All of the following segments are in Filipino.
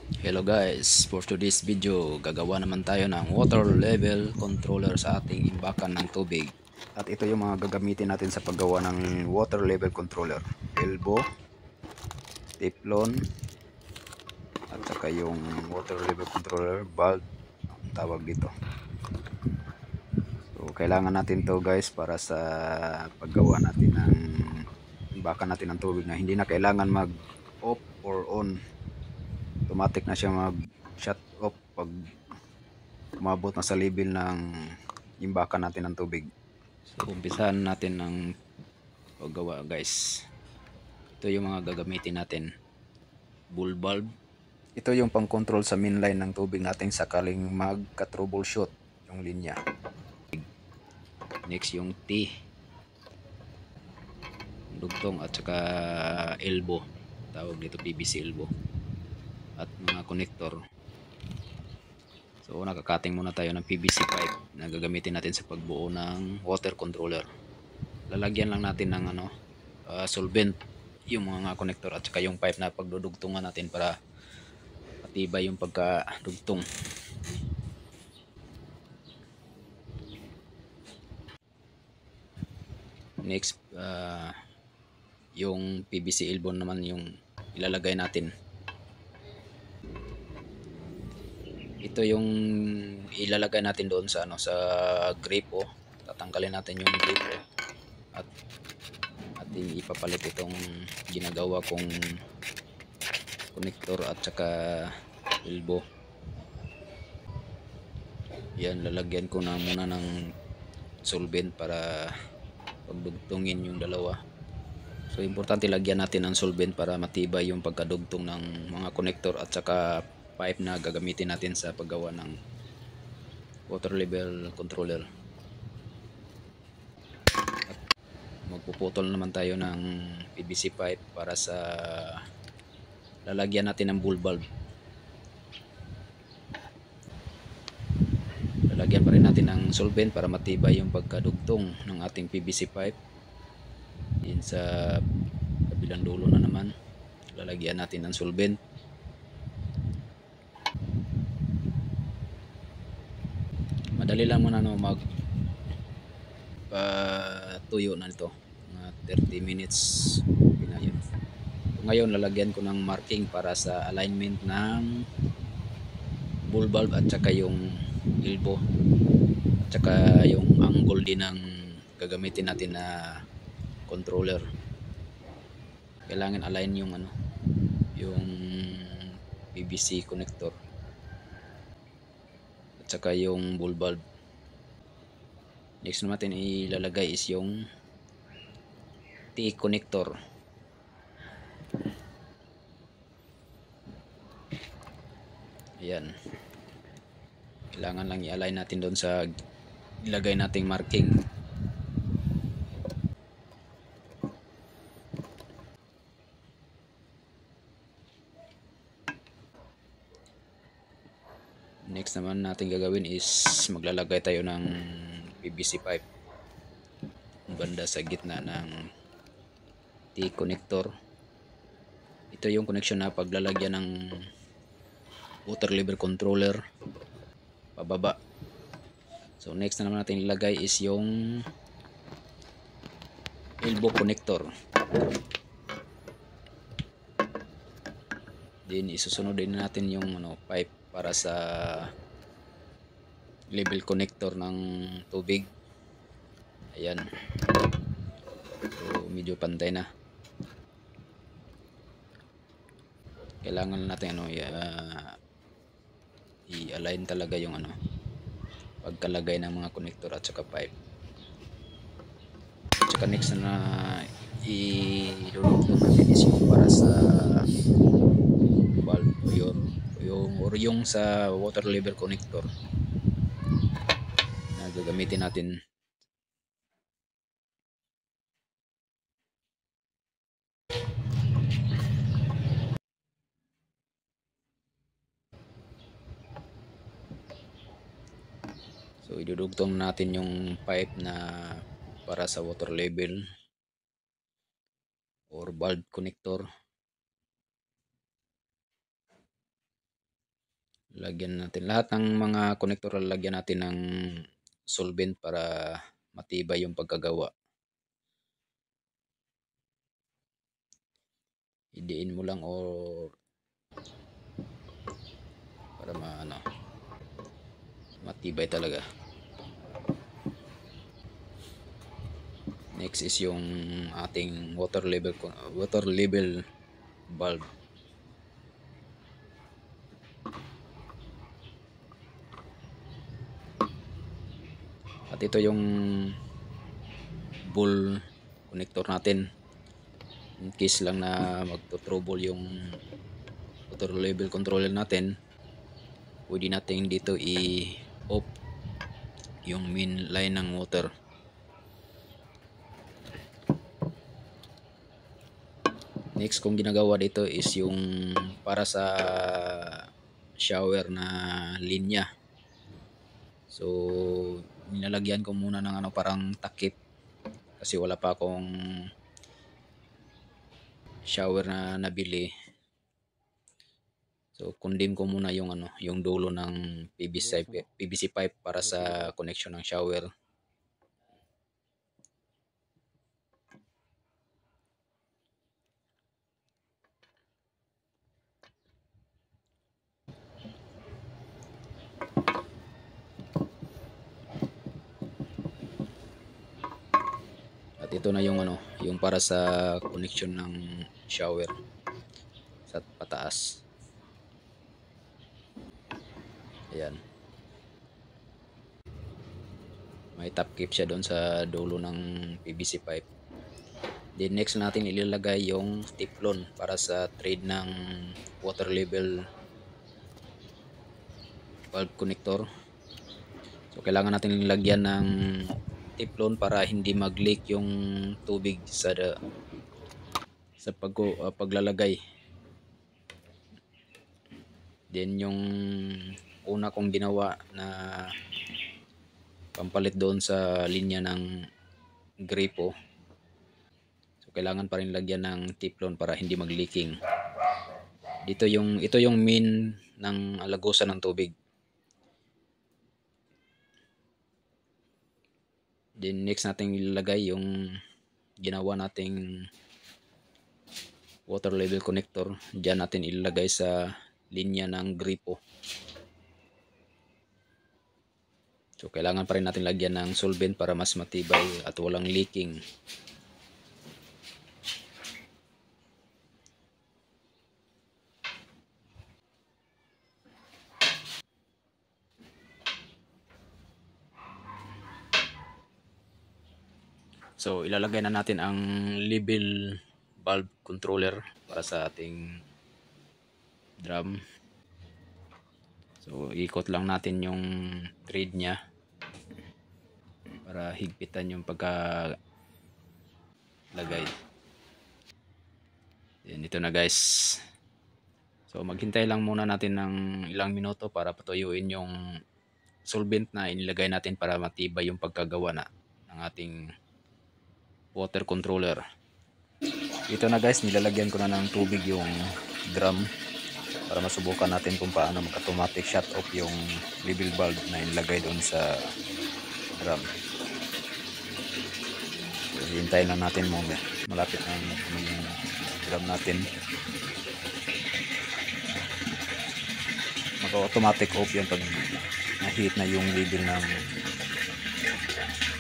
Hello guys, for today's video, gagawa naman tayo ng water level controller sa ating imbakan ng tubig. At ito yung mga gagamitin natin sa paggawa ng water level controller. Elbow, teflon, at saka yung water level controller bulb, ang tawag dito. So kailangan natin to guys para sa paggawa natin ng imbakan natin ng tubig na hindi na kailangan mag off or on. Automatic na siya mag shut off pag umabot na sa level ng imbakan natin ng tubig. So umpisahan natin ng paggawa guys. Ito yung mga gagamitin natin. Bull bulb. Ito yung pang control sa main line ng tubig natin sakaling magka-troubleshoot yung linya. Next yung T, dugtong at saka elbow. Tawag dito PVC elbow. At mga connector. So nakakating muna tayo ng PVC pipe na gagamitin natin sa pagbuo ng water controller. Lalagyan lang natin ng solvent yung mga connector at saka yung pipe na pagdudugtungan natin para matibay yung pagkadugtong. Next, yung PVC elbow naman yung ilalagay natin. Ito yung ilalagay natin doon sa sa gripo. Tatanggalin natin yung gripo at ating ipapalit itong ginagawa kong connector at saka elbow. Yan, lalagyan ko na muna ng solvent para pagdugtungin yung dalawa. So importante lagyan natin ng solvent para matibay yung pagkadugtong ng mga connector at saka pipe na gagamitin natin sa paggawa ng water level controller. At magpuputol naman tayo ng PVC pipe para sa lalagyan natin ng bull bulb. Lalagyan pa rin natin ng solvent para matibay yung pagkadugtong ng ating PVC pipe. Yan sa kabilang dulo na naman, lalagyan natin ng solvent. Madali lang muna mag tuyo na nito, mga 30 minutes. Okay na yun. So, ngayon lalagyan ko ng marking para sa alignment ng bull bulb at saka yung elbow at saka yung angle din ng gagamitin natin na controller. Kailangan align yung yung PVC connector at saka yung bull bulb. Next natin ilalagay is yung T connector. Ayan. Kailangan lang i-align natin doon sa ilagay nating marking. Next naman natin gagawin is maglalagay tayo ng PVC pipe banda sa gitna ng T connector. Ito yung connection na paglalagyan ng water level controller pababa. So next na naman natin ilagay is yung elbow connector. Then isusunod din natin yung pipe para sa level connector ng tubig. Ayan. So medyo pantay na. Kailangan natin i-align talaga yung pagkalagay ng mga connector at saka pipe. At saka next na i-download natin is yung para sa valve or yung sa water level connector na gagamitin natin. So idudugtong natin yung pipe na para sa water level or valve connector. Lagyan natin lahat ng mga connector, lagyan natin ng solvent para matibay yung pagkagawa. Idiin mo lang or para matibay talaga. Next is yung ating water level valve. At ito yung ball connector natin. In case lang na magto-trouble yung water level controller natin, pwede natin dito i-off yung main line ng water. Next kong ginagawa dito is yung para sa shower na linya. So nilalagyan ko muna ng parang takip kasi wala pa akong shower na nabili. So condemn ko muna yung yung dulo ng PVC pipe para sa connection ng shower. At ito na yung yung para sa connection ng shower sa pataas. Ayan. May top cap siya doon sa dulo ng PVC pipe. Then next natin ilalagay yung teflon para sa thread ng water level valve connector. So kailangan natin lagyan ng teflon para hindi mag-leak yung tubig sa paglalagay. Then yung una kong ginawa na pampalit doon sa linya ng gripo, so kailangan pa rin lagyan ng teflon para hindi mag-leaking. Ito yung main ng alagusan ng tubig. Then next natin ilalagay yung ginawa nating water level connector. Diyan natin ilalagay sa linya ng gripo. So kailangan pa rin natin lagyan ng solvent para mas matibay at walang leaking. So ilalagay na natin ang level valve controller para sa ating drum. So ikot lang natin yung thread niya para higpitan yung pagkalagay. Yan, ito na guys. So maghintay lang muna natin ng ilang minuto para patuyuin yung solvent na inilagay natin para matibay yung pagkagawa ng ating water controller. Ito na guys, nilalagyan ko na ng tubig yung drum para masubukan natin kung paano mag-automatic shut off yung level valve na inilagay doon sa drum. So, hintayin lang natin muna. Malapit na yung drum natin. Mag-automatic off yan pag na-hit na yung level ng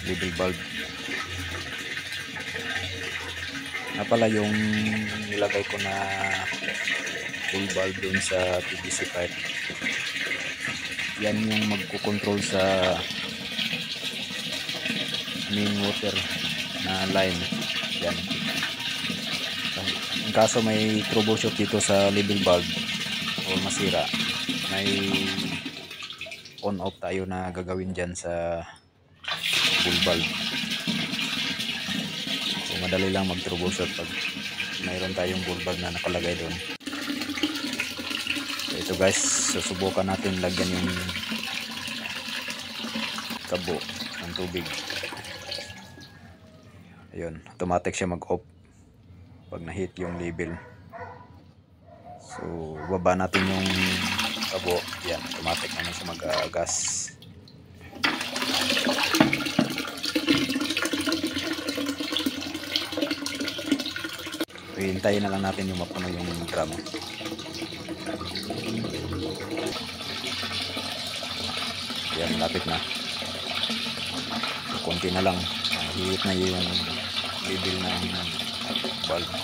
level valve. Na pala yung nilagay ko na full valve dun sa PVC pipe. Yan yung magkukontrol sa main water na line. Yan. In kaso may troubleshoot dito sa level valve o masira, may on off tayo na gagawin dyan sa full valve. Madali lang mag-troubleshoot pag mayroon tayong full valve na nakalagay doon. So ito guys, susubukan natin lagyan yung kabo ng tubig. Ayun, automatic siya mag-off pag na-hit yung level. So baba natin yung sabo, yan, automatic naman siya mag-gas. So, hintayin na lang natin yung mapuno yung drum. Yan, lapit na. Kunti na lang. Hihit na yung level ng valve.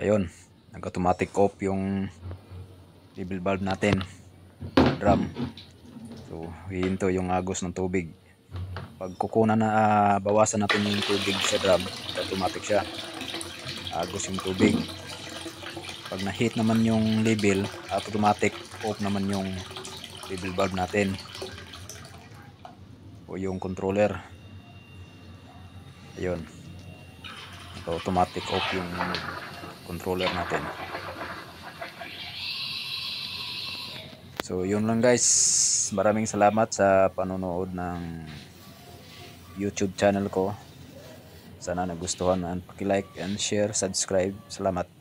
Ayun, nag-automatic off yung level valve natin, drum. So, hihinto yung agos ng tubig. Pag kukunan na, bawasan natin yung tubig sa drum, automatic siya. Agos yung tubig. Pag na-hit naman yung level, automatic off naman yung level valve natin o yung controller. Ayun, automatic off yung controller natin. So yun lang guys, maraming salamat sa panonood ng YouTube channel ko. Sana nagustuhan, and paki-like and share, subscribe. Salamat.